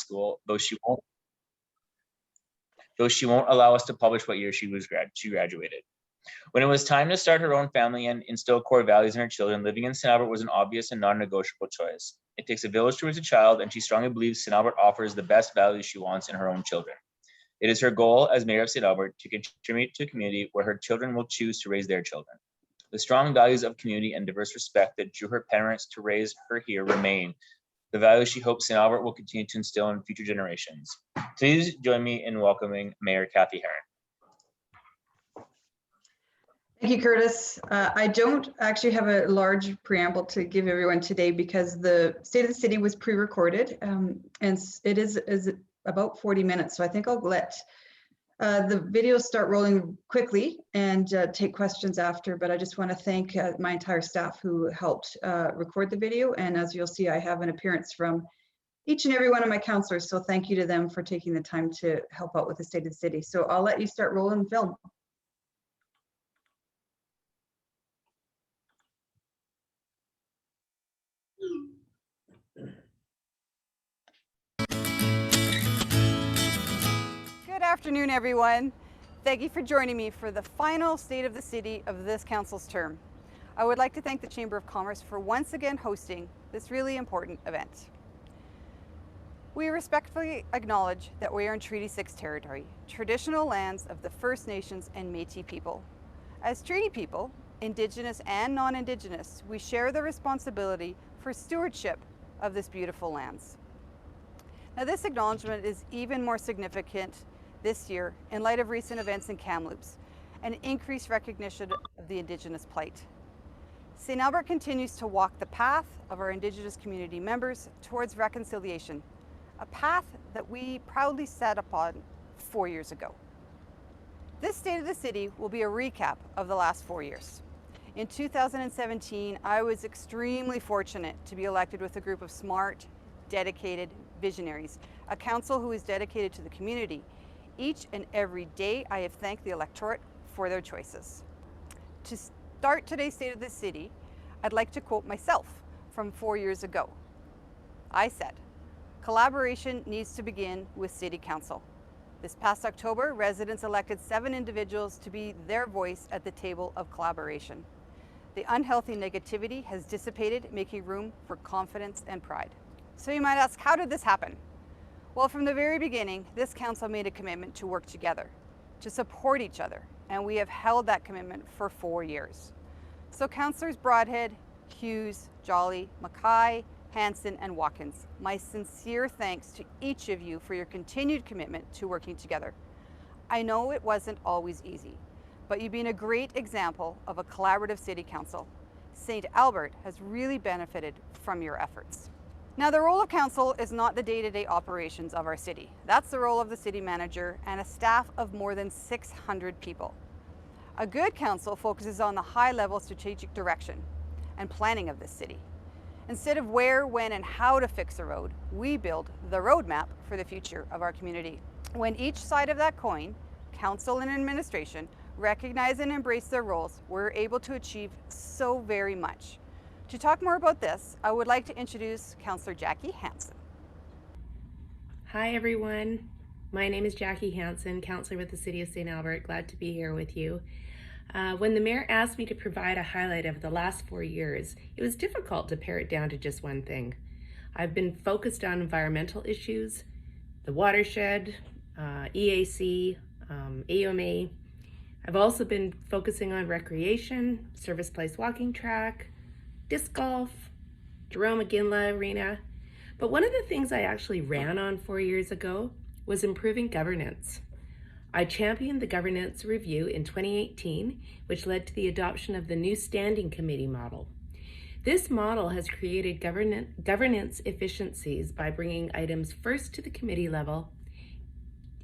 school, though she won't allow us to publish what year she graduated. When it was time to start her own family and instill core values in her children, living in St. Albert was an obvious and non-negotiable choice. It takes a village to raise a child, and she strongly believes St. Albert offers the best values she wants in her own children. It is her goal as mayor of St. Albert to contribute to a community where her children will choose to raise their children. The strong values of community and diverse respect that drew her parents to raise her here remain the values she hopes St. Albert will continue to instill in future generations. Please join me in welcoming Mayor Cathy Heron. Thank you, Curtis. I don't actually have a large preamble to give everyone today because the State of the City was pre-recorded and it is about 40 minutes. So I think I'll let the video start rolling quickly and take questions after, but I just want to thank my entire staff who helped record the video. And as you'll see, I have an appearance from each and every one of my counselors. So thank you to them for taking the time to help out with the State of the City. So I'll let you start rolling film. Good afternoon, everyone. Thank you for joining me for the final State of the City of this council's term. I would like to thank the Chamber of Commerce for once again hosting this really important event. We respectfully acknowledge that we are in Treaty 6 territory, traditional lands of the First Nations and Métis people. As treaty people, Indigenous and non-Indigenous, we share the responsibility for stewardship of this beautiful lands. Now, this acknowledgement is even more significant this year in light of recent events in Kamloops and increased recognition of the Indigenous plight. St. Albert continues to walk the path of our Indigenous community members towards reconciliation, a path that we proudly set upon 4 years ago. This State of the City will be a recap of the last 4 years. In 2017, I was extremely fortunate to be elected with a group of smart, dedicated visionaries, a council who is dedicated to the community. Each and every day, I have thanked the electorate for their choices. To start today's State of the City, I'd like to quote myself from 4 years ago. I said, "Collaboration needs to begin with City Council." This past October, residents elected 7 individuals to be their voice at the table of collaboration. The unhealthy negativity has dissipated, making room for confidence and pride. So you might ask, how did this happen? Well, from the very beginning, this council made a commitment to work together, to support each other, and we have held that commitment for 4 years. So Councillors Broadhead, Hughes, Jolly, Mackay, Hanson, and Watkins, my sincere thanks to each of you for your continued commitment to working together. I know it wasn't always easy, but you've been a great example of a collaborative city council. St. Albert has really benefited from your efforts. Now, the role of council is not the day-to-day operations of our city. That's the role of the city manager and a staff of more than 600 people. A good council focuses on the high-level strategic direction and planning of this city. Instead of where, when, and how to fix a road, we build the roadmap for the future of our community. When each side of that coin, council and administration, recognize and embrace their roles, we're able to achieve so very much. To talk more about this, I would like to introduce Councillor Jackie Hanson. Hi everyone, my name is Jackie Hanson, Councillor with the City of St. Albert. Glad to be here with you. When the Mayor asked me to provide a highlight of the last 4 years, it was difficult to pare it down to just one thing. I've been focused on environmental issues, the watershed, EAC, AUMA. I've also been focusing on recreation, Service Place walking track, disc golf, Jerome McGinley Arena. But one of the things I actually ran on 4 years ago was improving governance. I championed the governance review in 2018, which led to the adoption of the new standing committee model. This model has created governance efficiencies by bringing items first to the committee level,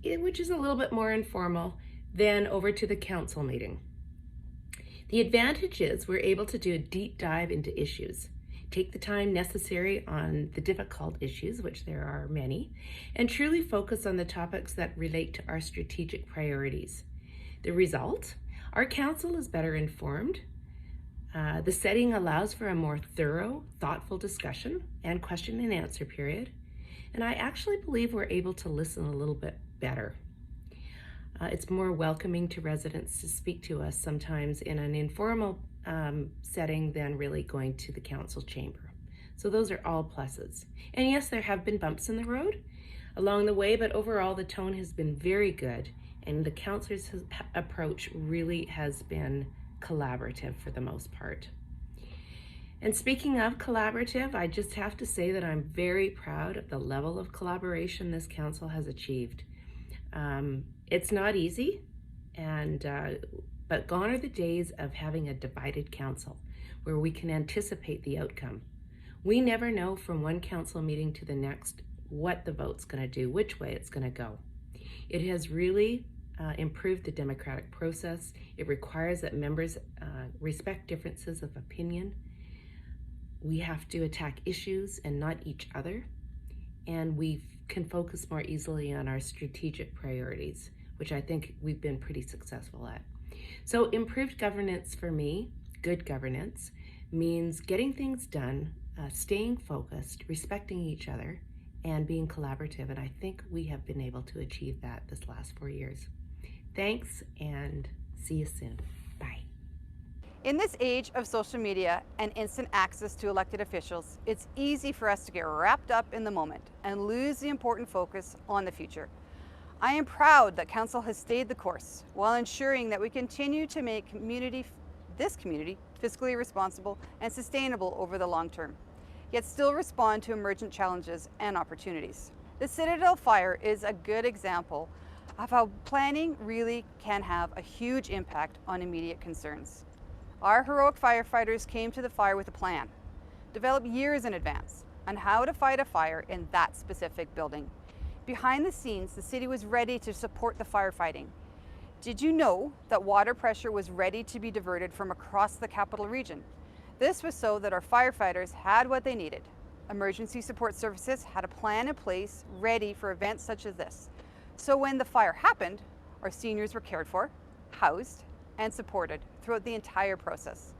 which is a little bit more informal, then over to the council meeting. The advantage is we're able to do a deep dive into issues, take the time necessary on the difficult issues, which there are many, and truly focus on the topics that relate to our strategic priorities. The result, our council is better informed. The setting allows for a more thorough, thoughtful discussion and question and answer period. and I actually believe we're able to listen a little bit better. It's more welcoming to residents to speak to us sometimes in an informal setting than really going to the council chamber. So those are all pluses. And yes, there have been bumps in the road along the way, but overall the tone has been very good, and the councilor's approach really has been collaborative for the most part. And speaking of collaborative, I just have to say that I'm very proud of the level of collaboration this council has achieved. It's not easy, but gone are the days of having a divided council where we can anticipate the outcome. We never know from one council meeting to the next what the vote's going to do, which way it's going to go. It has really improved the democratic process. It requires that members respect differences of opinion. We have to attack issues and not each other, and we can focus more easily on our strategic priorities, which I think we've been pretty successful at. So improved governance for me, good governance, means getting things done, staying focused, respecting each other, and being collaborative. And I think we have been able to achieve that this last 4 years. Thanks, and see you soon. Bye. In this age of social media and instant access to elected officials, it's easy for us to get wrapped up in the moment and lose the important focus on the future. I am proud that Council has stayed the course while ensuring that we continue to make this community fiscally responsible and sustainable over the long term, yet still respond to emergent challenges and opportunities. The Citadel fire is a good example of how planning really can have a huge impact on immediate concerns. Our heroic firefighters came to the fire with a plan, developed years in advance, on how to fight a fire in that specific building. Behind the scenes, the city was ready to support the firefighting. Did you know that water pressure was ready to be diverted from across the capital region? This was so that our firefighters had what they needed. Emergency support services had a plan in place ready for events such as this. So when the fire happened, our seniors were cared for, housed, and supported throughout the entire process.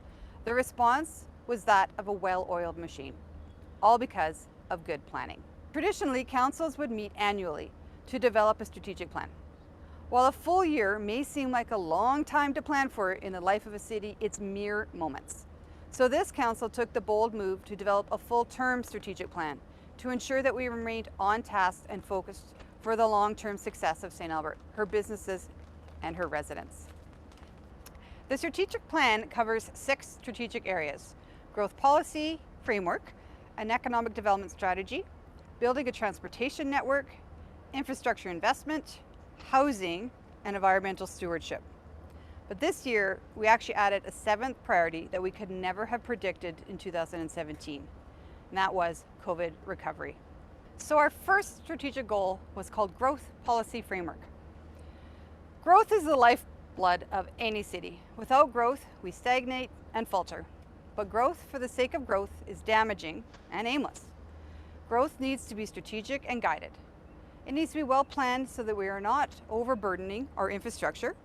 The response was that of a well-oiled machine, all because of good planning. Traditionally, councils would meet annually to develop a strategic plan. While a full year may seem like a long time to plan for in the life of a city, it's mere moments. So this council took the bold move to develop a full-term strategic plan to ensure that we remained on task and focused for the long-term success of St. Albert, her businesses, and her residents. The strategic plan covers 6 strategic areas: growth policy framework, an economic development strategy, building a transportation network, infrastructure investment, housing, and environmental stewardship. But this year, we actually added a 7th priority that we could never have predicted in 2017, and that was COVID recovery. So our first strategic goal was called growth policy framework. Growth is the lifeblood of any city. Without growth, we stagnate and falter. But growth for the sake of growth is damaging and aimless. Growth needs to be strategic and guided. It needs to be well planned so that we are not overburdening our infrastructure.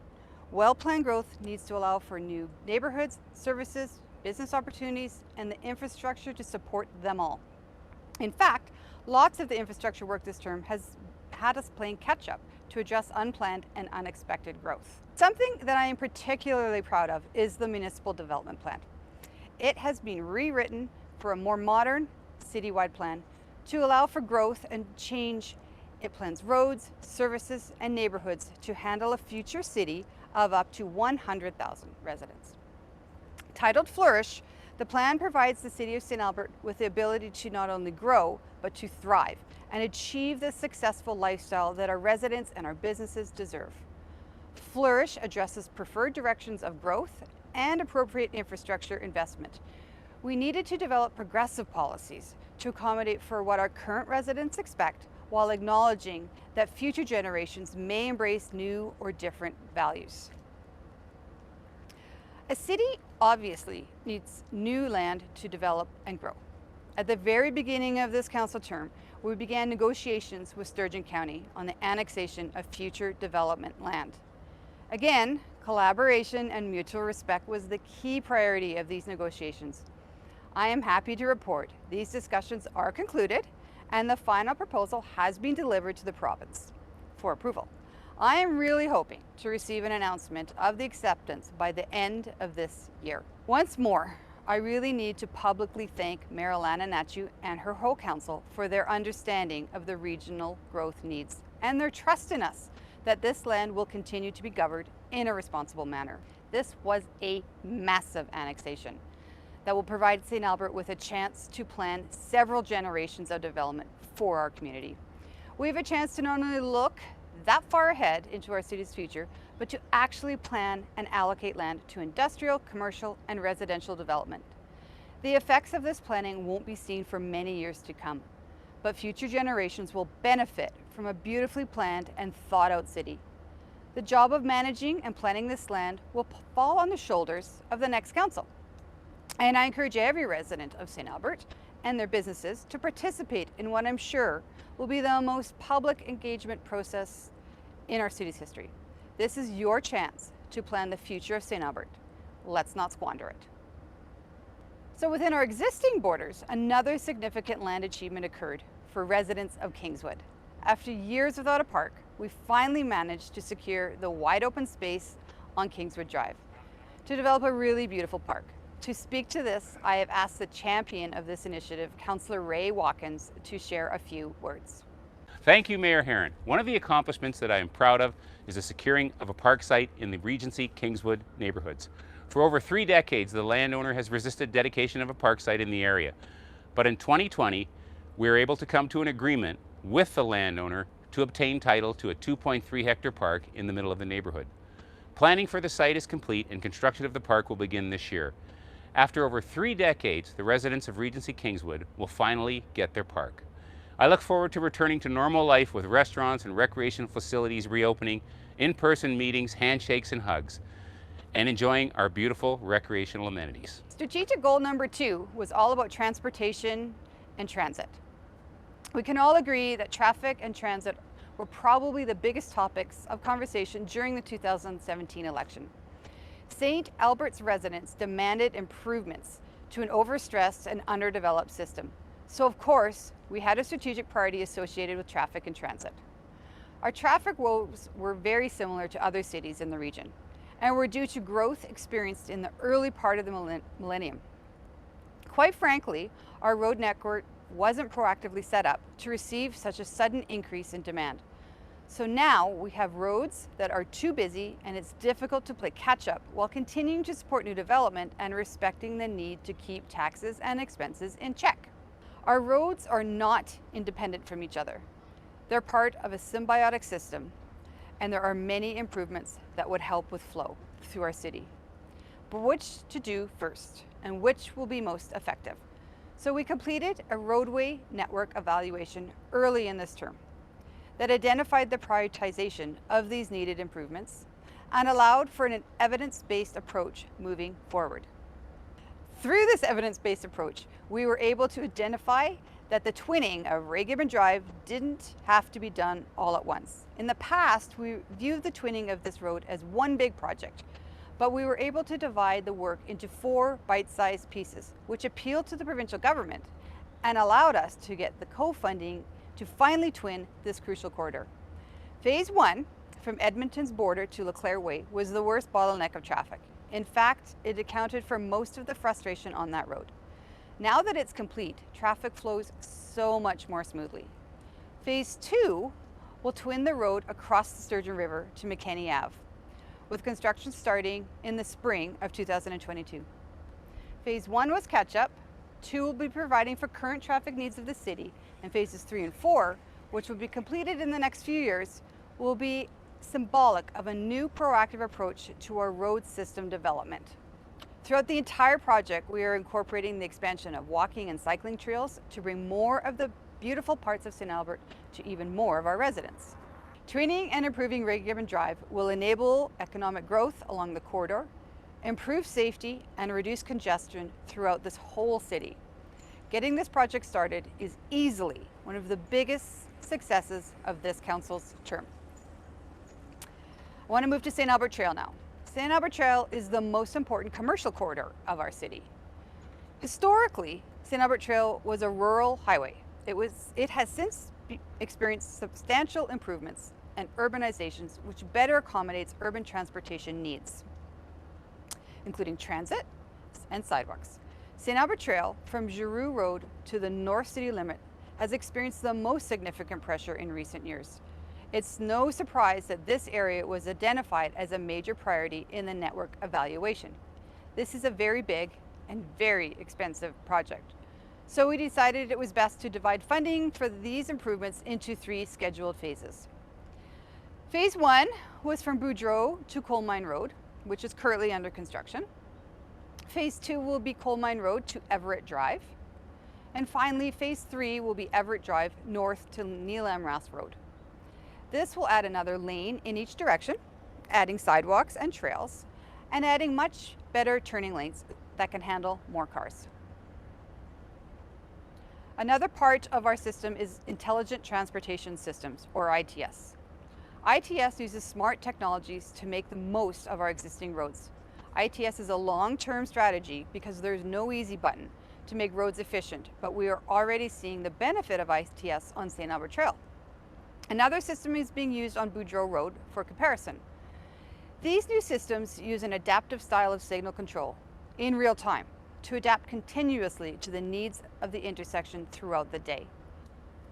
Well-planned growth needs to allow for new neighborhoods, services, business opportunities, and the infrastructure to support them all. In fact, lots of the infrastructure work this term has had us playing catch up to address unplanned and unexpected growth. Something that I am particularly proud of is the municipal development plan. It has been rewritten for a more modern citywide plan to allow for growth and change. It plans roads, services, and neighborhoods to handle a future city of up to 100,000 residents. Titled Flourish, the plan provides the City of St. Albert with the ability to not only grow, but to thrive and achieve the successful lifestyle that our residents and our businesses deserve. Flourish addresses preferred directions of growth and appropriate infrastructure investment. We needed to develop progressive policies to accommodate for what our current residents expect, while acknowledging that future generations may embrace new or different values. A city obviously needs new land to develop and grow. At the very beginning of this council term, we began negotiations with Sturgeon County on the annexation of future development land. Again, collaboration and mutual respect was the key priority of these negotiations. I am happy to report these discussions are concluded and the final proposal has been delivered to the province for approval. I am really hoping to receive an announcement of the acceptance by the end of this year. Once more, I really need to publicly thank Mayor Alana Nachu and her whole council for their understanding of the regional growth needs and their trust in us that this land will continue to be governed in a responsible manner. This was a massive annexation that will provide St. Albert with a chance to plan several generations of development for our community. We have a chance to not only look that far ahead into our city's future, but to actually plan and allocate land to industrial, commercial, and residential development. The effects of this planning won't be seen for many years to come, but future generations will benefit from a beautifully planned and thought out city. The job of managing and planning this land will fall on the shoulders of the next council. And I encourage every resident of St. Albert and their businesses to participate in what I'm sure will be the most public engagement process in our city's history. This is your chance to plan the future of St. Albert. Let's not squander it. So within our existing borders, another significant land achievement occurred for residents of Kingswood. After years without a park, we finally managed to secure the wide open space on Kingswood Drive to develop a really beautiful park. To speak to this, I have asked the champion of this initiative, Councillor Ray Watkins, to share a few words. Thank you, Mayor Heron. One of the accomplishments that I am proud of is the securing of a park site in the Regency Kingswood neighborhoods. For over 3 decades, the landowner has resisted dedication of a park site in the area. But in 2020, we were able to come to an agreement with the landowner to obtain title to a 2.3 hectare park in the middle of the neighborhood. Planning for the site is complete and construction of the park will begin this year. After over 3 decades, the residents of Regency Kingswood will finally get their park. I look forward to returning to normal life with restaurants and recreation facilities reopening, in-person meetings, handshakes and hugs, and enjoying our beautiful recreational amenities. Strategic goal number 2 was all about transportation and transit. We can all agree that traffic and transit were probably the biggest topics of conversation during the 2017 election. St. Albert's residents demanded improvements to an overstressed and underdeveloped system. So of course, we had a strategic priority associated with traffic and transit. Our traffic woes were very similar to other cities in the region and were due to growth experienced in the early part of the millennium. Quite frankly, our road network wasn't proactively set up to receive such a sudden increase in demand. So now we have roads that are too busy and it's difficult to play catch up while continuing to support new development and respecting the need to keep taxes and expenses in check. Our roads are not independent from each other. They're part of a symbiotic system, and there are many improvements that would help with flow through our city. But which to do first and which will be most effective? So we completed a roadway network evaluation early in this term that identified the prioritization of these needed improvements and allowed for an evidence-based approach moving forward. Through this evidence-based approach, we were able to identify that the twinning of Ray Gibbon Drive didn't have to be done all at once. In the past, we viewed the twinning of this road as one big project, but we were able to divide the work into 4 bite-sized pieces, which appealed to the provincial government and allowed us to get the co-funding to finally twin this crucial corridor. Phase 1, from Edmonton's border to Leclerc Way, was the worst bottleneck of traffic. In fact, it accounted for most of the frustration on that road. Now that it's complete, traffic flows so much more smoothly. Phase 2 will twin the road across the Sturgeon River to McKenney Ave, with construction starting in the spring of 2022. Phase 1 was catch-up, 2 will be providing for current traffic needs of the city, and phases 3 and 4, which will be completed in the next few years, will be symbolic of a new proactive approach to our road system development. Throughout the entire project, we are incorporating the expansion of walking and cycling trails to bring more of the beautiful parts of St. Albert to even more of our residents. Twinning and improving Ray Gibbon Drive will enable economic growth along the corridor, improve safety, and reduce congestion throughout this whole city. Getting this project started is easily one of the biggest successes of this council's term. I want to move to St. Albert Trail now. St. Albert Trail is the most important commercial corridor of our city. Historically, St. Albert Trail was a rural highway It has since experienced substantial improvements and urbanizations which better accommodates urban transportation needs, including transit and sidewalks. St. Albert Trail from Giroux Road to the North City limit has experienced the most significant pressure in recent years. It's no surprise that this area was identified as a major priority in the network evaluation. This is a very big and very expensive project. So we decided it was best to divide funding for these improvements into 3 scheduled phases. Phase 1 was from Boudreau to Coal Mine Road, which is currently under construction. Phase 2 will be Coal Mine Road to Everett Drive. And finally, Phase 3 will be Everett Drive north to Neil Amras Road. This will add another lane in each direction, adding sidewalks and trails, and adding much better turning lanes that can handle more cars. Another part of our system is Intelligent Transportation Systems, or ITS. ITS uses smart technologies to make the most of our existing roads. ITS is a long-term strategy because there's no easy button to make roads efficient, but we are already seeing the benefit of ITS on St. Albert Trail. Another system is being used on Boudreau Road for comparison. These new systems use an adaptive style of signal control in real time to adapt continuously to the needs of the intersection throughout the day.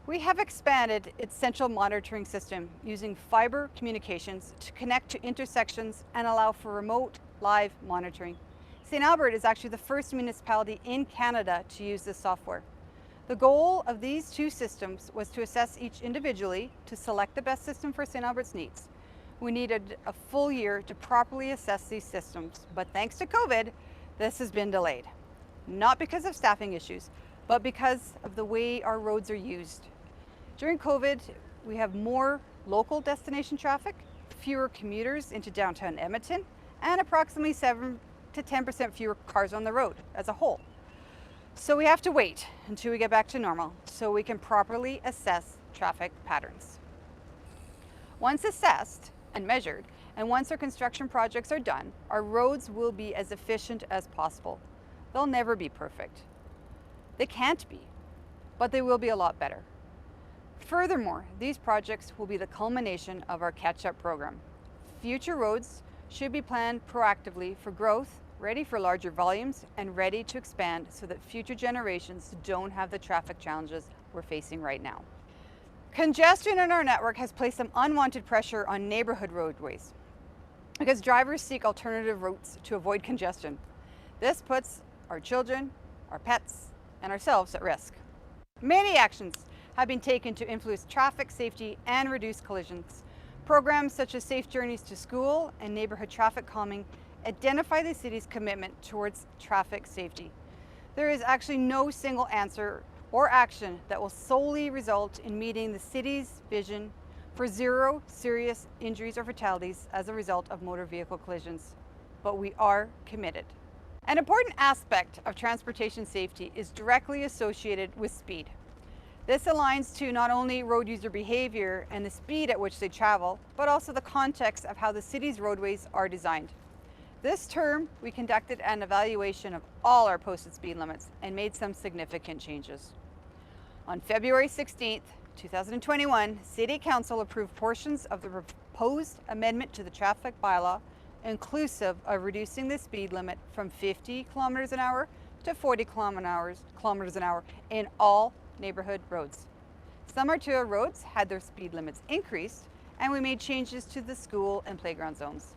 We have expanded its central monitoring system using fiber communications to connect to intersections and allow for remote live monitoring. St. Albert is actually the first municipality in Canada to use this software. The goal of these 2 systems was to assess each individually to select the best system for St. Albert's needs. We needed a full year to properly assess these systems, but thanks to COVID, this has been delayed. Not because of staffing issues, but because of the way our roads are used. During COVID, we have more local destination traffic, fewer commuters into downtown Edmonton, and approximately 7 to 10% fewer cars on the road as a whole. So we have to wait until we get back to normal so we can properly assess traffic patterns. Once assessed and measured, and once our construction projects are done, our roads will be as efficient as possible. They'll never be perfect. They can't be, but they will be a lot better. Furthermore, these projects will be the culmination of our catch-up program. Future roads should be planned proactively for growth, ready for larger volumes, and ready to expand so that future generations don't have the traffic challenges we're facing right now. Congestion in our network has placed some unwanted pressure on neighborhood roadways because drivers seek alternative routes to avoid congestion. This puts our children, our pets, and ourselves at risk. Many actions have been taken to influence traffic safety and reduce collisions. Programs such as Safe Journeys to School and Neighborhood Traffic Calming identify the city's commitment towards traffic safety. There is actually no single answer or action that will solely result in meeting the city's vision for 0 serious injuries or fatalities as a result of motor vehicle collisions, but we are committed. An important aspect of transportation safety is directly associated with speed. This aligns to not only road user behavior and the speed at which they travel, but also the context of how the city's roadways are designed. This term, we conducted an evaluation of all our posted speed limits and made some significant changes. On February 16th, 2021, City Council approved portions of the proposed amendment to the traffic bylaw, inclusive of reducing the speed limit from 50 kilometers an hour to 40 kilometers an hour in all neighborhood roads. Some Artura roads had their speed limits increased, and we made changes to the school and playground zones.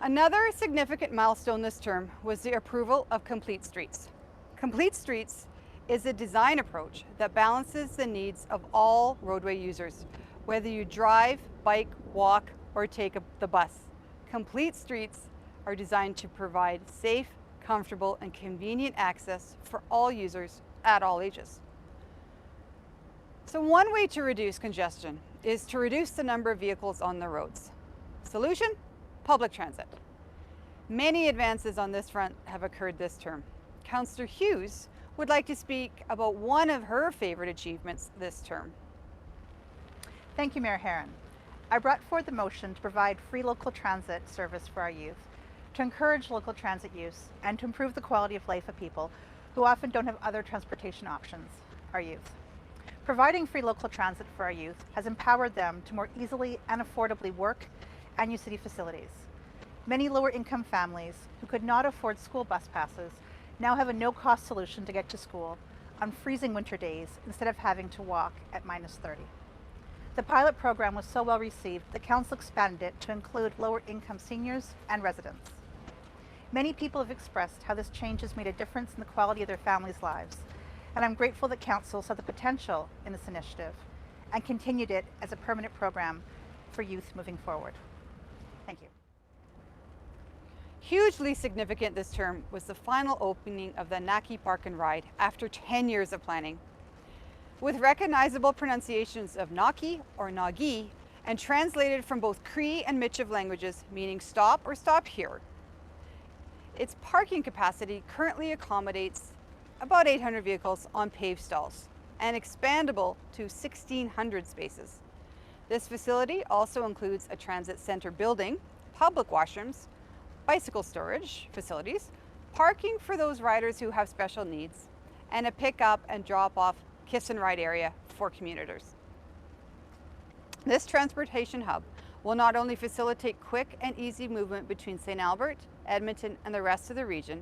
Another significant milestone this term was the approval of Complete Streets. Complete Streets is a design approach that balances the needs of all roadway users, whether you drive, bike, walk, or take the bus. Complete Streets are designed to provide safe, comfortable, and convenient access for all users at all ages. So one way to reduce congestion is to reduce the number of vehicles on the roads. Solution? Public transit. Many advances on this front have occurred this term. Councillor Hughes would like to speak about one of her favorite achievements this term. Thank you, Mayor Heron. I brought forward the motion to provide free local transit service for our youth, to encourage local transit use, and to improve the quality of life of people who often don't have other transportation options, our youth. Providing free local transit for our youth has empowered them to more easily and affordably work and use city facilities. Many lower income families who could not afford school bus passes now have a no-cost solution to get to school on freezing winter days instead of having to walk at -30. The pilot program was so well received, the Council expanded it to include lower income seniors and residents. Many people have expressed how this change has made a difference in the quality of their families' lives, and I'm grateful that Council saw the potential in this initiative and continued it as a permanent program for youth moving forward. Thank you. Hugely significant this term was the final opening of the Naki Park and Ride after 10 years of planning. With recognizable pronunciations of Naki or Nagi and translated from both Cree and Michif languages, meaning stop or stop here. Its parking capacity currently accommodates about 800 vehicles on paved stalls and expandable to 1,600 spaces. This facility also includes a transit center building, public washrooms, bicycle storage facilities, parking for those riders who have special needs, and a pick up and drop off kiss and ride area for commuters. This transportation hub will not only facilitate quick and easy movement between St. Albert, Edmonton, and the rest of the region,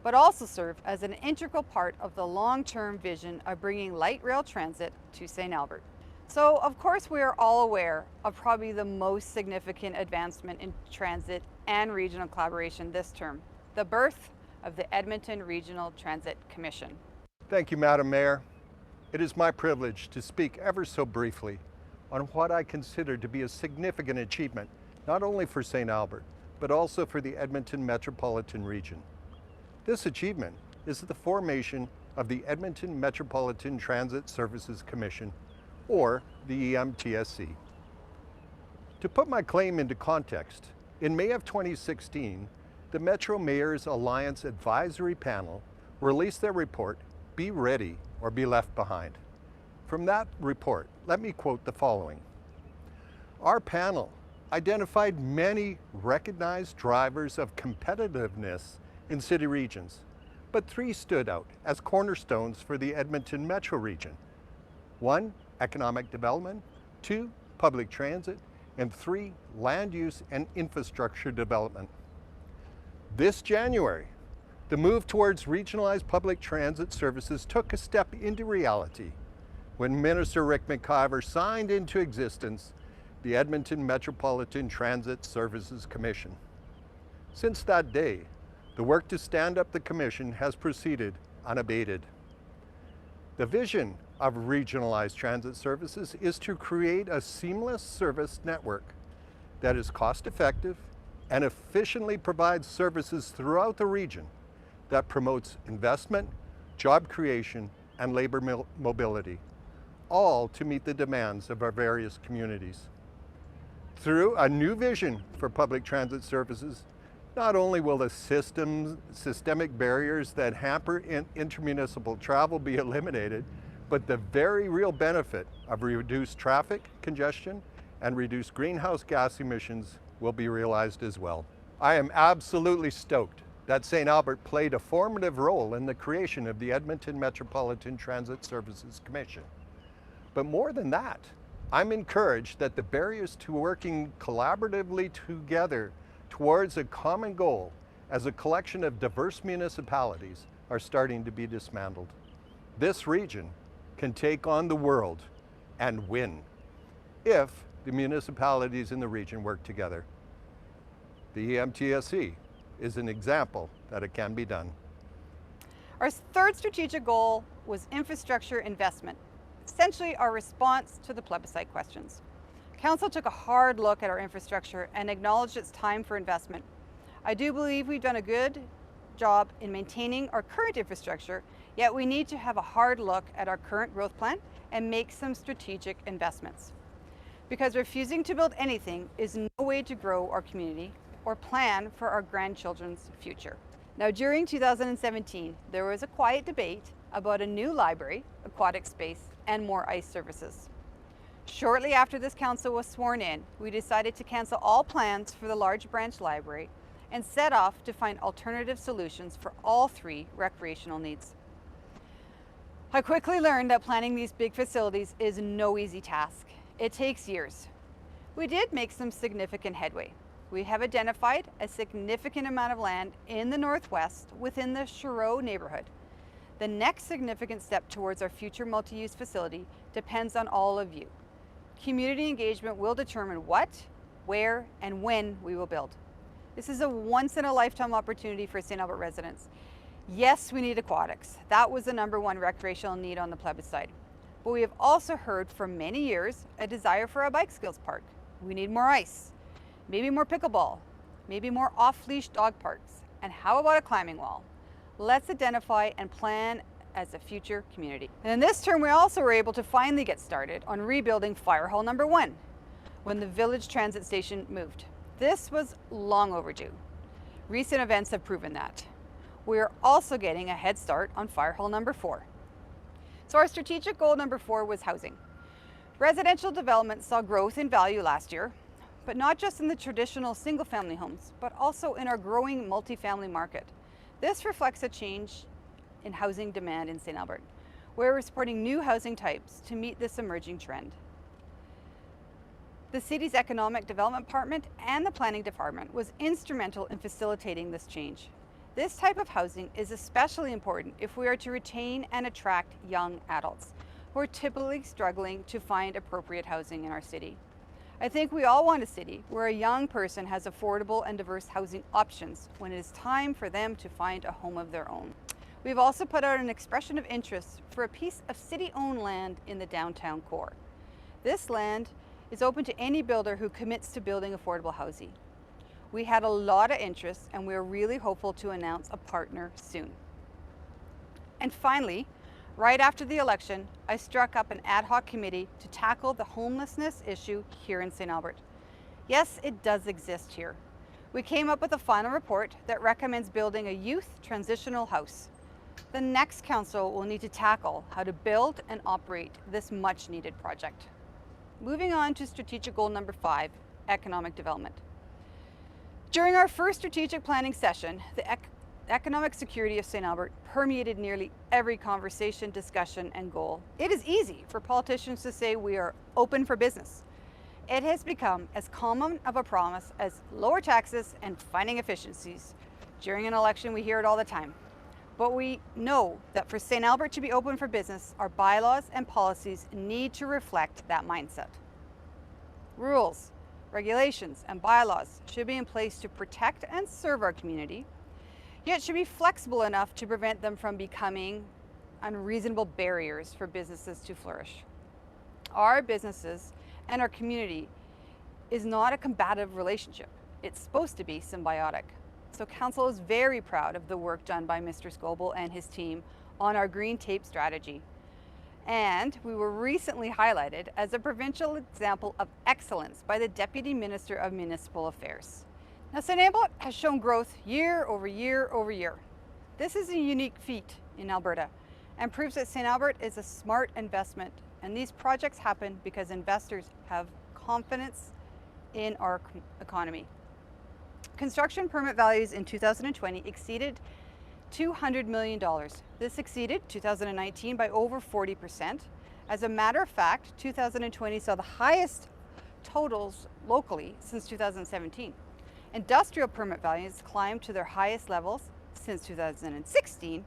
but also serve as an integral part of the long-term vision of bringing light rail transit to St. Albert. So, of course, we are all aware of probably the most significant advancement in transit and regional collaboration this term, the birth of the Edmonton Regional Transit Commission. Thank you, Madam Mayor. It is my privilege to speak ever so briefly on what I consider to be a significant achievement, not only for St. Albert, but also for the Edmonton metropolitan region. This achievement is the formation of the Edmonton Metropolitan Transit Services Commission, or the EMTSC. To put my claim into context, in May of 2016, the Metro Mayors Alliance Advisory Panel released their report, Be Ready or Be Left Behind. From that report, let me quote the following. Our panel identified many recognized drivers of competitiveness in city regions, but 3 stood out as cornerstones for the Edmonton Metro region. 1, economic development, 2, public transit, and 3, land use and infrastructure development. This January, the move towards regionalized public transit services took a step into reality when Minister Rick McIver signed into existence the Edmonton Metropolitan Transit Services Commission. Since that day, the work to stand up the commission has proceeded unabated. The vision of regionalized transit services is to create a seamless service network that is cost-effective and efficiently provides services throughout the region that promotes investment, job creation, and labor mobility, all to meet the demands of our various communities. Through a new vision for public transit services, not only will the systemic barriers that hamper intermunicipal travel be eliminated, but the very real benefit of reduced traffic congestion and reduced greenhouse gas emissions will be realized as well. I am absolutely stoked that St. Albert played a formative role in the creation of the Edmonton Metropolitan Transit Services Commission. But more than that, I'm encouraged that the barriers to working collaboratively together towards a common goal as a collection of diverse municipalities are starting to be dismantled. This region can take on the world and win if the municipalities in the region work together. The EMTSC is an example that it can be done. Our third strategic goal was infrastructure investment, essentially our response to the plebiscite questions. Council took a hard look at our infrastructure and acknowledged it's time for investment. I do believe we've done a good job in maintaining our current infrastructure, yet we need to have a hard look at our current growth plan and make some strategic investments. Because refusing to build anything is no way to grow our community or plan for our grandchildren's future. Now, during 2017, there was a quiet debate about a new library, aquatic space, and more ICE services. Shortly after this council was sworn in, we decided to cancel all plans for the large branch library and set off to find alternative solutions for all 3 recreational needs. I quickly learned that planning these big facilities is no easy task. It takes years. We did make some significant headway. We have identified a significant amount of land in the northwest within the Heron neighborhood. The next significant step towards our future multi-use facility depends on all of you. Community engagement will determine what, where, and when we will build. This is a once-in-a-lifetime opportunity for St. Albert residents. Yes, we need aquatics. That was the #1 recreational need on the plebiscite. But we have also heard for many years a desire for a bike skills park. We need more ice, maybe more pickleball, maybe more off-leash dog parks. And how about a climbing wall? Let's identify and plan as a future community. And in this term, we also were able to finally get started on rebuilding Firehall #1 when the village transit station moved. This was long overdue. Recent events have proven that. We are also getting a head start on Firehall #4. So our strategic goal #4 was housing. Residential development saw growth in value last year, but not just in the traditional single-family homes, but also in our growing multifamily market. This reflects a change in housing demand in St. Albert, where we're supporting new housing types to meet this emerging trend. The city's economic development department and the planning department was instrumental in facilitating this change. This type of housing is especially important if we are to retain and attract young adults who are typically struggling to find appropriate housing in our city. I think we all want a city where a young person has affordable and diverse housing options when it is time for them to find a home of their own. We've also put out an expression of interest for a piece of city-owned land in the downtown core. This land is open to any builder who commits to building affordable housing. We had a lot of interest and we're really hopeful to announce a partner soon. And finally, right after the election, I struck up an ad hoc committee to tackle the homelessness issue here in St. Albert. Yes, it does exist here. We came up with a final report that recommends building a youth transitional house. The next council will need to tackle how to build and operate this much needed project. Moving on to strategic goal #5, economic development. During our first strategic planning session, the economic security of St. Albert permeated nearly every conversation, discussion, and goal. It is easy for politicians to say we are open for business. It has become as common of a promise as lower taxes and finding efficiencies. During an election, we hear it all the time. But we know that for St. Albert to be open for business, our bylaws and policies need to reflect that mindset. Rules, regulations, and bylaws should be in place to protect and serve our community, yet should be flexible enough to prevent them from becoming unreasonable barriers for businesses to flourish. Our businesses and our community is not a combative relationship. It's supposed to be symbiotic. So Council is very proud of the work done by Mr. Scoble and his team on our green tape strategy. And we were recently highlighted as a provincial example of excellence by the Deputy Minister of Municipal Affairs. Now, St. Albert has shown growth year over year over year. This is a unique feat in Alberta and proves that St. Albert is a smart investment, and these projects happen because investors have confidence in our economy. Construction permit values in 2020 exceeded $200 million. This exceeded 2019 by over 40%. As a matter of fact, 2020 saw the highest totals locally since 2017. Industrial permit values climbed to their highest levels since 2016.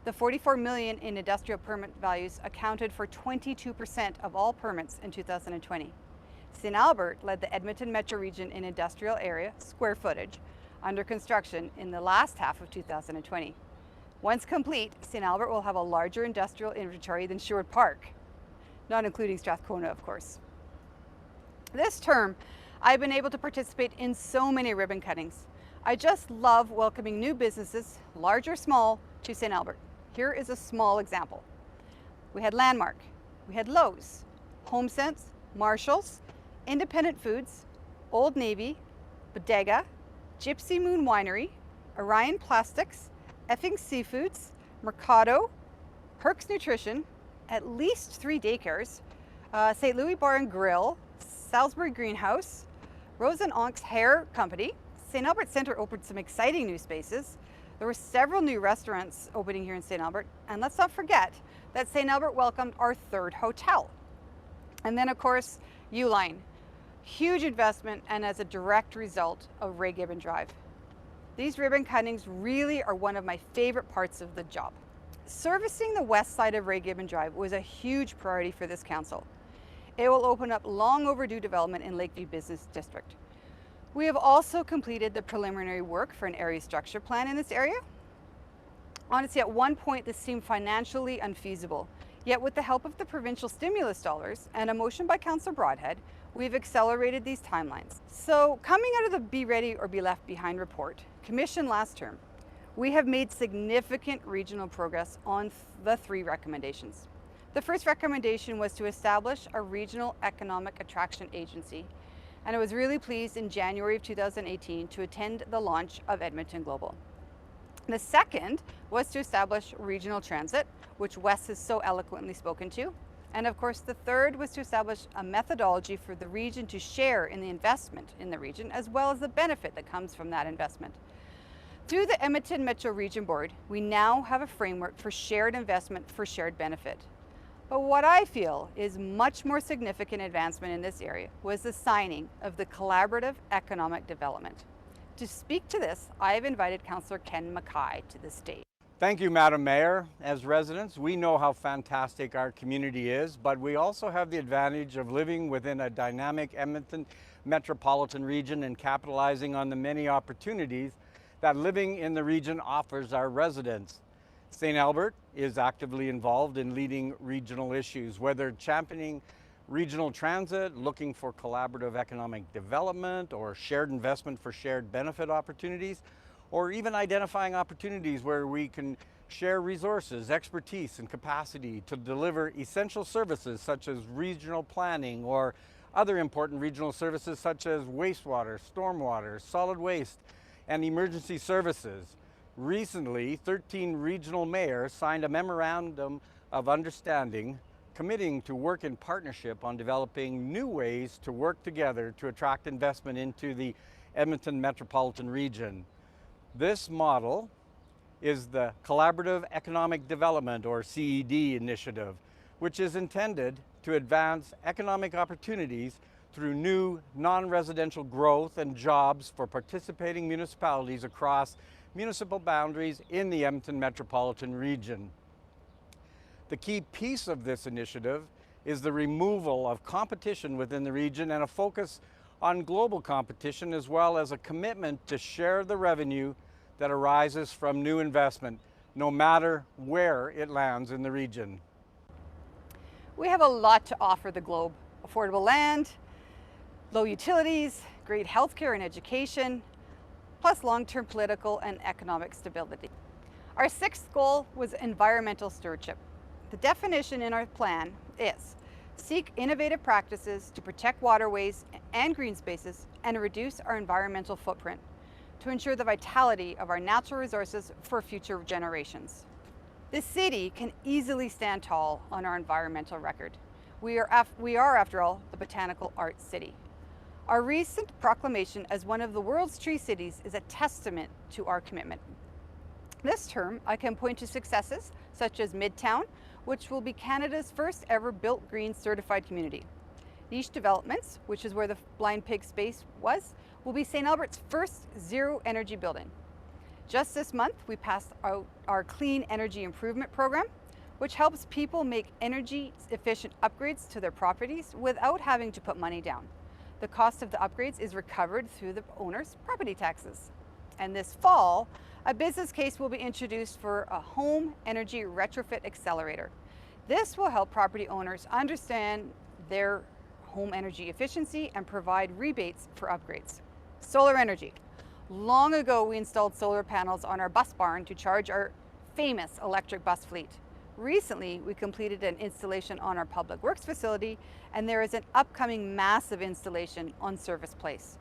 The 44 million in industrial permit values accounted for 22% of all permits in 2020. St. Albert led the Edmonton metro region in industrial area square footage under construction in the last half of 2020. Once complete, St. Albert will have a larger industrial inventory than Sherwood Park, not including Strathcona, of course. This term, I've been able to participate in so many ribbon cuttings. I just love welcoming new businesses, large or small, to St. Albert. Here is a small example. We had Landmark, we had Lowe's, HomeSense, Marshalls, Independent Foods, Old Navy, Bodega, Gypsy Moon Winery, Orion Plastics, Effing Seafoods, Mercado, Perks Nutrition, at least 3 daycares, St. Louis Bar and Grill, Salisbury Greenhouse, Rose and Onk's Hair Company. St. Albert Centre opened some exciting new spaces. There were several new restaurants opening here in St. Albert, and let's not forget that St. Albert welcomed our 3rd hotel. And then of course, Uline, huge investment and as a direct result of Ray Gibbon Drive. These ribbon cuttings really are one of my favorite parts of the job. Servicing the west side of Ray Gibbon Drive was a huge priority for this council. It will open up long overdue development in Lakeview Business District. We have also completed the preliminary work for an area structure plan in this area. Honestly, at one point this seemed financially unfeasible, yet with the help of the provincial stimulus dollars and a motion by Councillor Broadhead, we've accelerated these timelines. So coming out of the Be Ready or Be Left Behind report, commissioned last term, we have made significant regional progress on the 3 recommendations. The first recommendation was to establish a regional economic attraction agency, and I was really pleased in January of 2018 to attend the launch of Edmonton Global. The second was to establish regional transit, which Wes has so eloquently spoken to. And of course, the third was to establish a methodology for the region to share in the investment in the region, as well as the benefit that comes from that investment. Through the Edmonton Metro Region Board, we now have a framework for shared investment for shared benefit. But what I feel is much more significant advancement in this area was the signing of the Collaborative Economic Development. To speak to this, I have invited Councillor Ken Mackay to the stage. Thank you, Madam Mayor. As residents, we know how fantastic our community is, but we also have the advantage of living within a dynamic Edmonton metropolitan region and capitalizing on the many opportunities that living in the region offers our residents. St. Albert is actively involved in leading regional issues, whether championing regional transit, looking for collaborative economic development, or shared investment for shared benefit opportunities, or even identifying opportunities where we can share resources, expertise, and capacity to deliver essential services such as regional planning or other important regional services such as wastewater, stormwater, solid waste, and emergency services. Recently, 13 regional mayors signed a memorandum of understanding committing to work in partnership on developing new ways to work together to attract investment into the Edmonton metropolitan region. This model is the Collaborative Economic Development, or CED initiative, which is intended to advance economic opportunities through new non-residential growth and jobs for participating municipalities across municipal boundaries in the Edmonton metropolitan region. The key piece of this initiative is the removal of competition within the region and a focus on global competition, as well as a commitment to share the revenue that arises from new investment, no matter where it lands in the region. We have a lot to offer the globe: affordable land, low utilities, great healthcare and education, plus long-term political and economic stability. Our 6th goal was environmental stewardship. The definition in our plan is seek innovative practices to protect waterways and green spaces and reduce our environmental footprint to ensure the vitality of our natural resources for future generations. The city can easily stand tall on our environmental record. We are, after all, the botanical art city. Our recent proclamation as one of the world's tree cities is a testament to our commitment. This term, I can point to successes such as Midtown, which will be Canada's first ever built green certified community. Niche Developments, which is where the Blind Pig space was, will be St. Albert's first zero energy building. Just this month, we passed out our Clean Energy Improvement Program, which helps people make energy efficient upgrades to their properties without having to put money down. The cost of the upgrades is recovered through the owner's property taxes. And this fall, a business case will be introduced for a home energy retrofit accelerator. This will help property owners understand their home energy efficiency and provide rebates for upgrades. Solar energy. Long ago, we installed solar panels on our bus barn to charge our famous electric bus fleet. Recently, we completed an installation on our public works facility, and there is an upcoming massive installation on Service Place.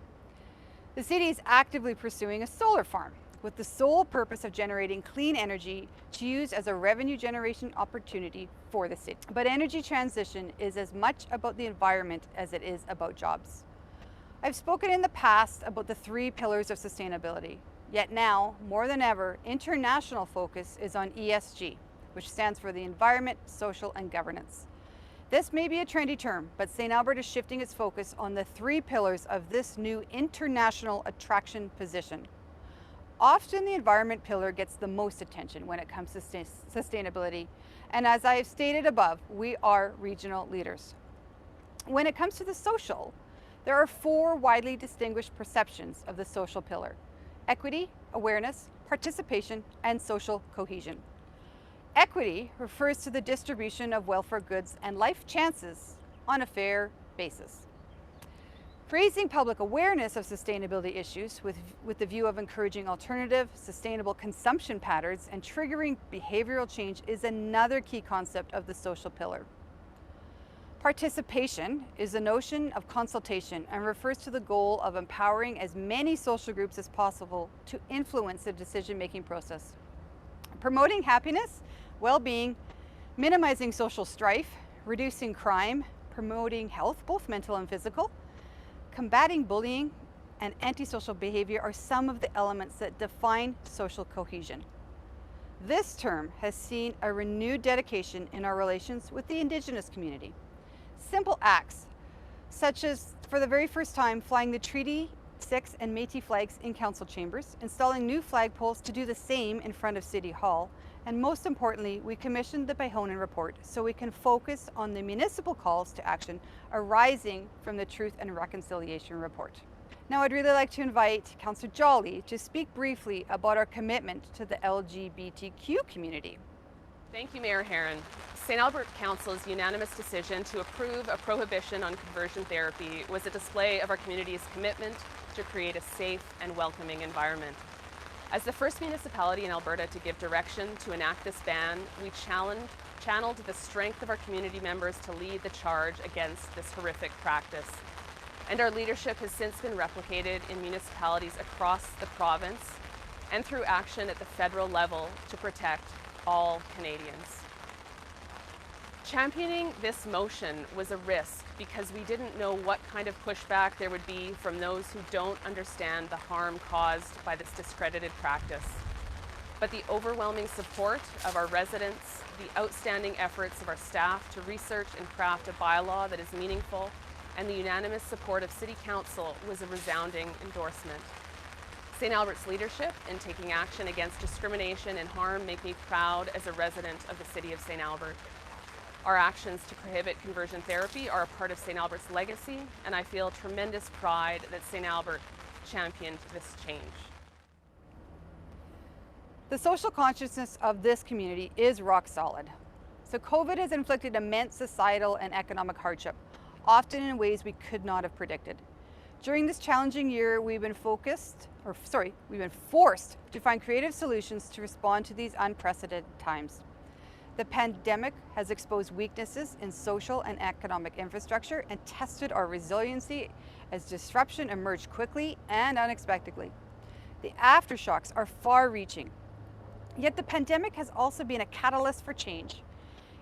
The city is actively pursuing a solar farm with the sole purpose of generating clean energy to use as a revenue generation opportunity for the city. But energy transition is as much about the environment as it is about jobs. I've spoken in the past about the 3 pillars of sustainability: Yet now, more than ever, international focus is on ESG, which stands for the environment, social, and governance. This may be a trendy term, but St. Albert is shifting its focus on the 3 pillars of this new international attraction position. Often the environment pillar gets the most attention when it comes to sustainability, and as I have stated above, we are regional leaders. When it comes to the social, there are 4 widely distinguished perceptions of the social pillar: equity, awareness, participation, and social cohesion. Equity refers to the distribution of welfare goods and life chances on a fair basis. Raising public awareness of sustainability issues with the view of encouraging alternative, sustainable consumption patterns and triggering behavioral change is another key concept of the social pillar. Participation is a notion of consultation and refers to the goal of empowering as many social groups as possible to influence the decision-making process. Promoting happiness, well-being, minimizing social strife, reducing crime, promoting health, both mental and physical, combating bullying, and antisocial behavior are some of the elements that define social cohesion. This term has seen a renewed dedication in our relations with the Indigenous community. Simple acts, such as for the very first time flying the Treaty 6 and Métis flags in council chambers, installing new flagpoles to do the same in front of City Hall, and most importantly, we commissioned the Behonen report so we can focus on the municipal calls to action arising from the Truth and Reconciliation report. Now I'd really like to invite Councillor Jolly to speak briefly about our commitment to the LGBTQ community. Thank you, Mayor Heron. St. Albert Council's unanimous decision to approve a prohibition on conversion therapy was a display of our community's commitment to create a safe and welcoming environment. As the first municipality in Alberta to give direction to enact this ban, we channeled the strength of our community members to lead the charge against this horrific practice. And our leadership has since been replicated in municipalities across the province and through action at the federal level to protect all Canadians. Championing this motion was a risk because we didn't know what kind of pushback there would be from those who don't understand the harm caused by this discredited practice. But the overwhelming support of our residents, the outstanding efforts of our staff to research and craft a bylaw that is meaningful, and the unanimous support of City Council was a resounding endorsement. St. Albert's leadership in taking action against discrimination and harm make me proud as a resident of the City of St. Albert. Our actions to prohibit conversion therapy are a part of St. Albert's legacy, and I feel tremendous pride that St. Albert championed this change. The social consciousness of this community is rock solid. So COVID has inflicted immense societal and economic hardship, often in ways we could not have predicted. During this challenging year, we've been forced to find creative solutions to respond to these unprecedented times. The pandemic has exposed weaknesses in social and economic infrastructure and tested our resiliency as disruption emerged quickly and unexpectedly. The aftershocks are far-reaching, yet the pandemic has also been a catalyst for change.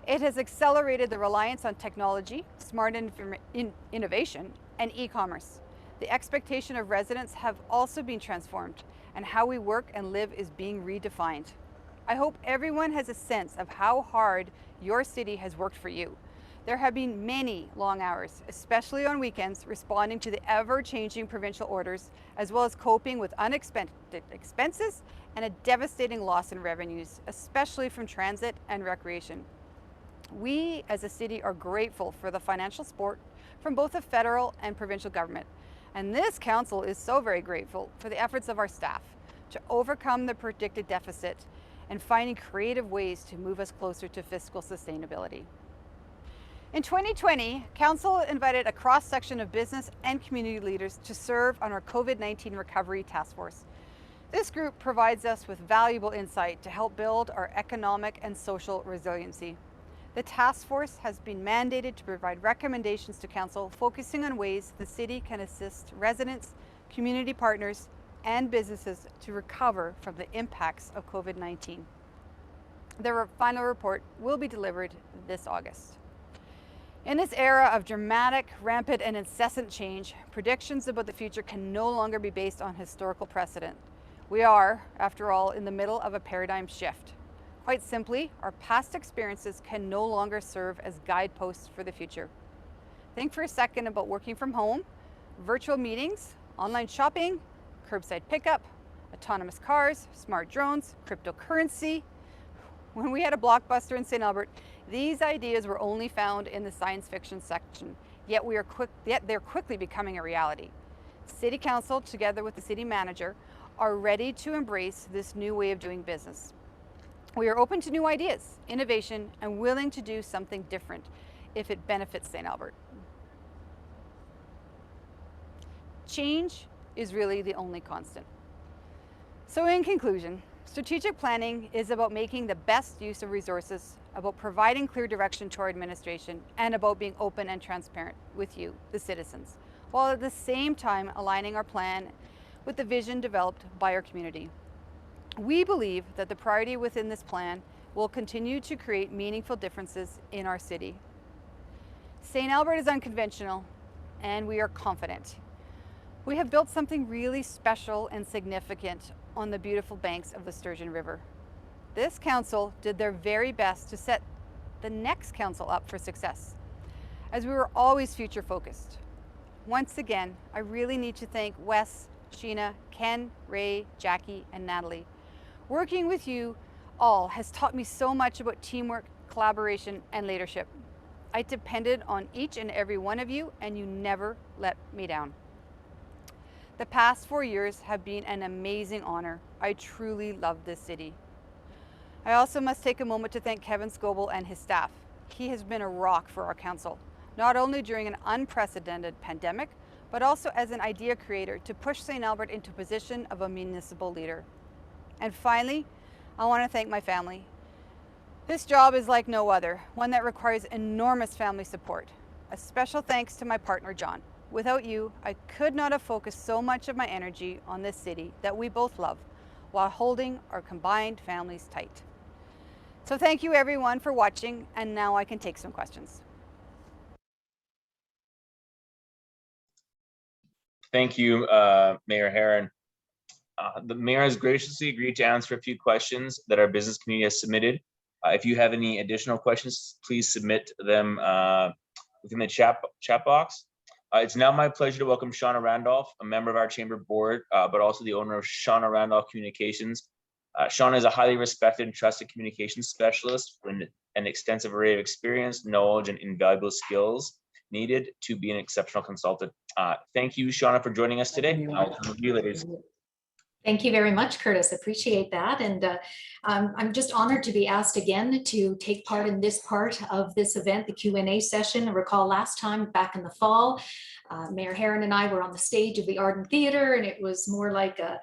It has accelerated the reliance on technology, smart innovation, and e-commerce. The expectation of residents have also been transformed, and how we work and live is being redefined. I hope everyone has a sense of how hard your city has worked for you. There have been many long hours, especially on weekends, responding to the ever-changing provincial orders, as well as coping with unexpected expenses and a devastating loss in revenues, especially from transit and recreation. We as a city are grateful for the financial support from both the federal and provincial government. And this council is so very grateful for the efforts of our staff to overcome the predicted deficit and finding creative ways to move us closer to fiscal sustainability. In 2020, Council invited a cross-section of business and community leaders to serve on our COVID-19 Recovery Task Force. This group provides us with valuable insight to help build our economic and social resiliency. The task force has been mandated to provide recommendations to Council focusing on ways the city can assist residents, community partners, and businesses to recover from the impacts of COVID-19. The final report will be delivered this August. In this era of dramatic, rampant, and incessant change, predictions about the future can no longer be based on historical precedent. We are, after all, in the middle of a paradigm shift. Quite simply, our past experiences can no longer serve as guideposts for the future. Think for a second about working from home, virtual meetings, online shopping, curbside pickup, autonomous cars, smart drones, cryptocurrency. When we had a Blockbuster in St. Albert, these ideas were only found in the science fiction section, yet they're quickly becoming a reality. City Council, together with the City Manager, are ready to embrace this new way of doing business. We are open to new ideas, innovation, and willing to do something different if it benefits St. Albert. Change is really the only constant. So in conclusion, strategic planning is about making the best use of resources, about providing clear direction to our administration, and about being open and transparent with you, the citizens, while at the same time aligning our plan with the vision developed by our community. We believe that the priority within this plan will continue to create meaningful differences in our city. St. Albert is unconventional, and we are confident. We have built something really special and significant on the beautiful banks of the Sturgeon River. This council did their very best to set the next council up for success, as we were always future focused. Once again, I really need to thank Wes, Sheena, Ken, Ray, Jackie, and Natalie. Working with you all has taught me so much about teamwork, collaboration, and leadership. I depended on each and every one of you, and you never let me down. The past 4 years have been an amazing honor. I truly love this city. I also must take a moment to thank Kevin Scoble and his staff. He has been a rock for our council, not only during an unprecedented pandemic, but also as an idea creator to push St. Albert into a position of a municipal leader. And finally, I want to thank my family. This job is like no other, one that requires enormous family support. A special thanks to my partner, John. Without you, I could not have focused so much of my energy on this city that we both love, while holding our combined families tight. So thank you everyone for watching, and now I can take some questions. Thank you, Mayor Heron. The mayor has graciously agreed to answer a few questions that our business community has submitted. If you have any additional questions, please submit them within the chat box. It's now my pleasure to welcome Shauna Randolph, a member of our chamber board, but also the owner of Shauna Randolph Communications. Shauna is a highly respected and trusted communications specialist with an extensive array of experience, knowledge, and invaluable skills needed to be an exceptional consultant. Thank you, Shauna, for joining us today. I'll turn it to you, ladies. Thank you very much, Curtis. Appreciate that. And I'm just honored to be asked again to take part in this part of this event, the Q&A session. I recall last time back in the fall, Mayor Heron and I were on the stage of the Arden Theater, and it was more like a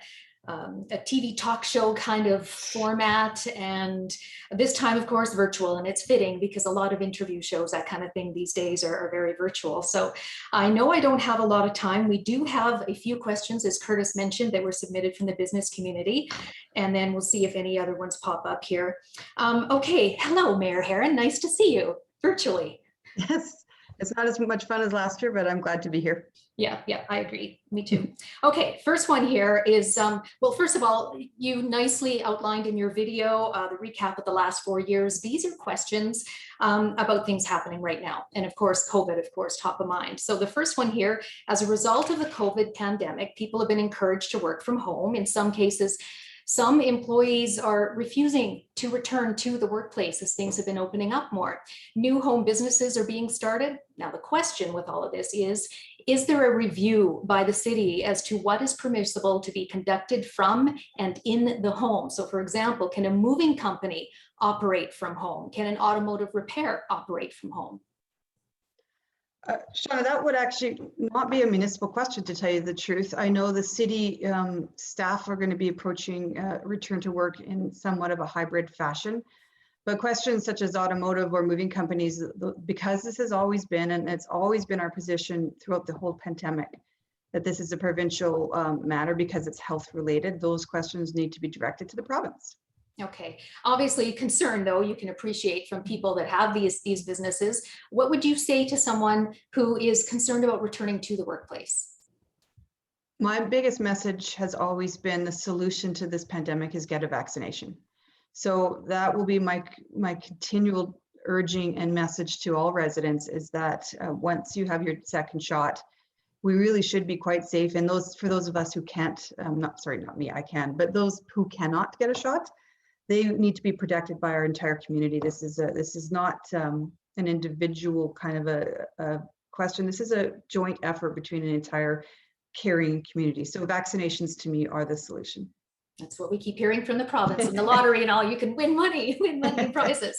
TV talk show kind of format, and this time, of course, virtual, and it's fitting because a lot of interview shows, that kind of thing these days are very virtual. So I know I don't have a lot of time. We do have a few questions, as Curtis mentioned, that were submitted from the business community, and then we'll see if any other ones pop up here. Okay, hello, Mayor Heron, nice to see you virtually. Yes, it's not as much fun as last year, but I'm glad to be here. Yeah, I agree. Me too. Okay, first one here is, well, first of all, you nicely outlined in your video the recap of the last 4 years. These are questions about things happening right now. And of course, COVID, of course, top of mind. So the first one here, as a result of the COVID pandemic, people have been encouraged to work from home. In some cases, some employees are refusing to return to the workplace as things have been opening up more. New home businesses are being started. Now, the question with all of this is there a review by the city as to what is permissible to be conducted from and in the home? So for example, can a moving company operate from home? Can an automotive repair operate from home? Shauna, that would actually not be a municipal question, to tell you the truth. I know the city staff are going to be approaching return to work in somewhat of a hybrid fashion. But questions such as automotive or moving companies, because this has always been, and it's always been our position throughout the whole pandemic, that this is a provincial matter because it's health related, those questions need to be directed to the province. Okay, obviously concern though, you can appreciate from people that have these businesses. What would you say to someone who is concerned about returning to the workplace? My biggest message has always been the solution to this pandemic is get a vaccination. So that will be my continual urging and message to all residents is that once you have your second shot, we really should be quite safe. And for those of us who can't, not me, I can, but those who cannot get a shot, they need to be protected by our entire community. This is not an individual kind of a question. This is a joint effort between an entire caring community. So vaccinations to me are the solution. That's what we keep hearing from the province and the lottery and all. You can win money and prizes.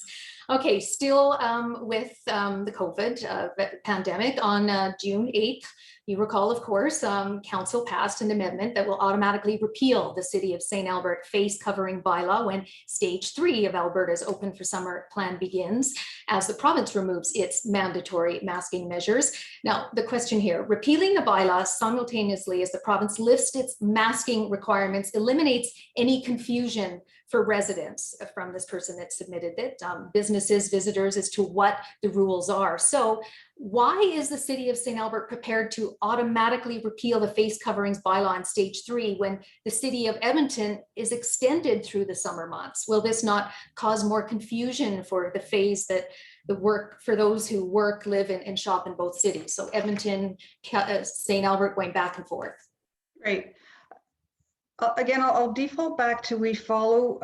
Okay, still with the COVID pandemic on June 8th, you recall, of course, council passed an amendment that will automatically repeal the City of St. Albert face covering bylaw when stage 3 of Alberta's Open for Summer plan begins, as the province removes its mandatory masking measures. Now, the question here, repealing the bylaw simultaneously as the province lifts its masking requirements eliminates any confusion for residents from this person that submitted it, businesses, visitors, as to what the rules are. So why is the City of St. Albert prepared to automatically repeal the face coverings bylaw in stage 3 when the City of Edmonton is extended through the summer months? Will this not cause more confusion for the phase that for those who work, live, and shop in both cities? So Edmonton, St. Albert going back and forth. Right. Again, I'll default back to we follow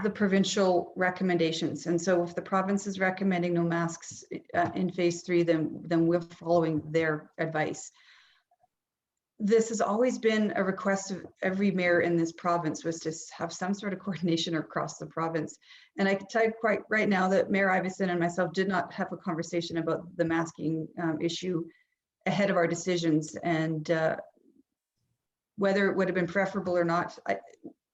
the provincial recommendations. And so if the province is recommending no masks in phase 3, then we're following their advice. This has always been a request of every mayor in this province, was to have some sort of coordination across the province. And I can tell you quite right now that Mayor Iveson and myself did not have a conversation about the masking issue ahead of our decisions. And whether it would have been preferable or not,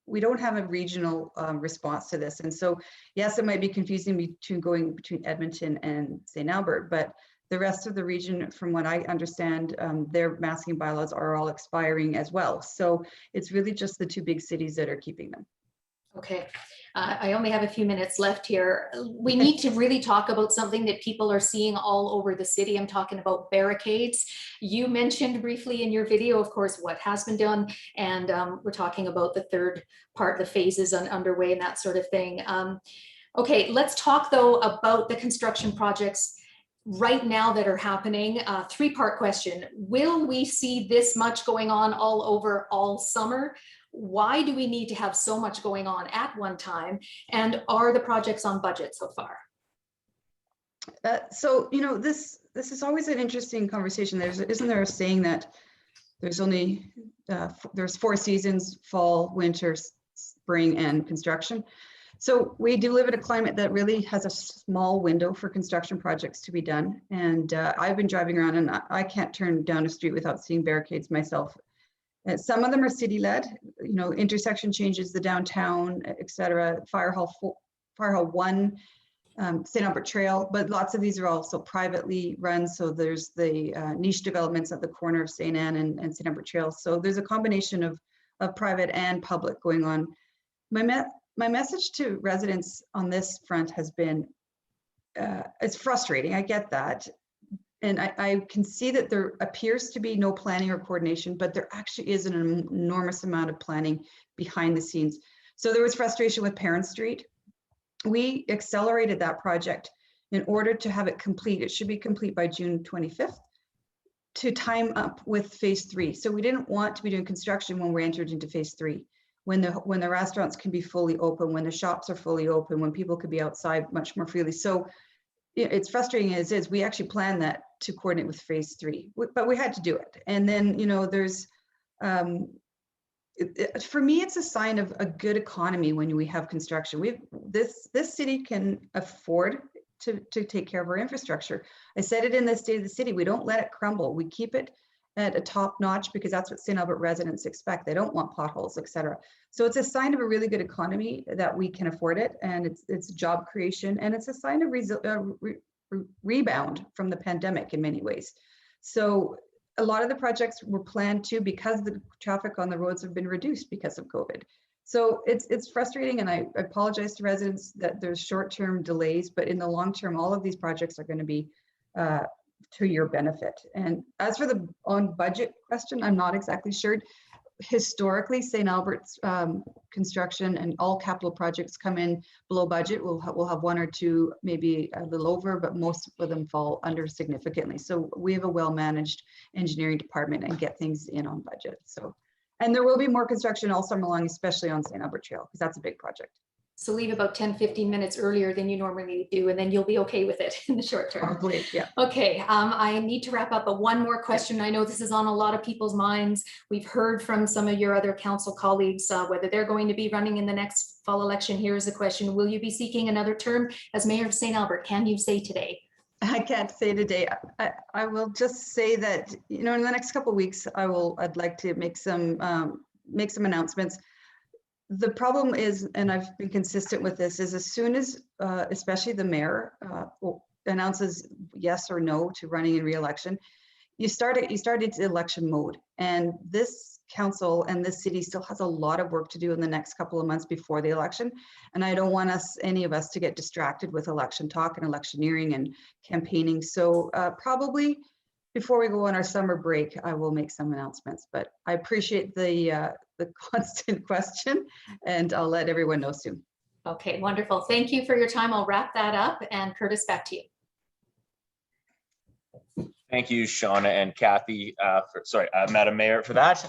we don't have a regional response to this. And so, yes, it might be confusing between Edmonton and St. Albert, but the rest of the region, from what I understand, their masking bylaws are all expiring as well. So it's really just the 2 big cities that are keeping them. Okay, I only have a few minutes left here. We need to really talk about something that people are seeing all over the city. I'm talking about barricades. You mentioned briefly in your video, of course, what has been done, and we're talking about the third part, the phases underway and that sort of thing. Okay, let's talk though about the construction projects right now that are happening. 3-part question. Will we see this much going on all over all summer? Why do we need to have so much going on at one time? And are the projects on budget so far? So, you know, this is always an interesting conversation. Isn't there a saying that there's only, there's 4 seasons, fall, winter, spring, and construction. So we do live in a climate that really has a small window for construction projects to be done. And I've been driving around and I can't turn down a street without seeing barricades myself. Some of them are city-led, you know, intersection changes, the downtown, et cetera, Firehall 1, St. Albert Trail, but lots of these are also privately run. So there's the niche developments at the corner of St. Anne and St. Albert Trail. So there's a combination of private and public going on. My message to residents on this front has been, it's frustrating, I get that. And I can see that there appears to be no planning or coordination, but there actually is an enormous amount of planning behind the scenes. So there was frustration with Parent Street. We accelerated that project in order to have it complete. It should be complete by June 25th to time up with phase 3. So we didn't want to be doing construction when we entered into phase 3, when the restaurants can be fully open, when the shops are fully open, when people could be outside much more freely. So it's frustrating as is, we actually planned that to coordinate with phase 3, but we had to do it. And then, you know, there's, for me, it's a sign of a good economy when we have construction. This city can afford to take care of our infrastructure. I said it in the State of the City, we don't let it crumble. We keep it at a top notch because that's what St. Albert residents expect. They don't want potholes, et cetera. So it's a sign of a really good economy that we can afford it, and it's job creation, and it's a sign of rebound from the pandemic in many ways. So a lot of the projects were planned to because the traffic on the roads have been reduced because of COVID. So it's frustrating, and I apologize to residents that there's short-term delays, but in the long term, all of these projects are going to be to your benefit. And as for the on budget question, I'm not exactly sure. Historically, St. Albert's construction and all capital projects come in below budget. We'll have one or two, maybe a little over, but most of them fall under significantly. So we have a well-managed engineering department and get things in on budget. So, and there will be more construction all summer long, especially on St. Albert Trail, because that's a big project. So leave about 10, 15 minutes earlier than you normally do, and then you'll be okay with it in the short term. Probably, yeah. Okay, I need to wrap up, but one more question. I know this is on a lot of people's minds. We've heard from some of your other council colleagues, whether they're going to be running in the next fall election. Here's the question. Will you be seeking another term as mayor of St. Albert? Can you say today? I can't say today. I will just say that, you know, in the next couple of weeks, I'd like to make some announcements. The problem is, and I've been consistent with this, is as soon as, especially the mayor announces yes or no to running in re-election, you start into election mode. And this council and this city still has a lot of work to do in the next couple of months before the election. And I don't want any of us to get distracted with election talk and electioneering and campaigning. So probably before we go on our summer break, I will make some announcements, but I appreciate the constant question, and I'll let everyone know soon. Okay, wonderful. Thank you for your time. I'll wrap that up, and Curtis, back to you. Thank you, Shauna and Cathy, Madam Mayor, for that.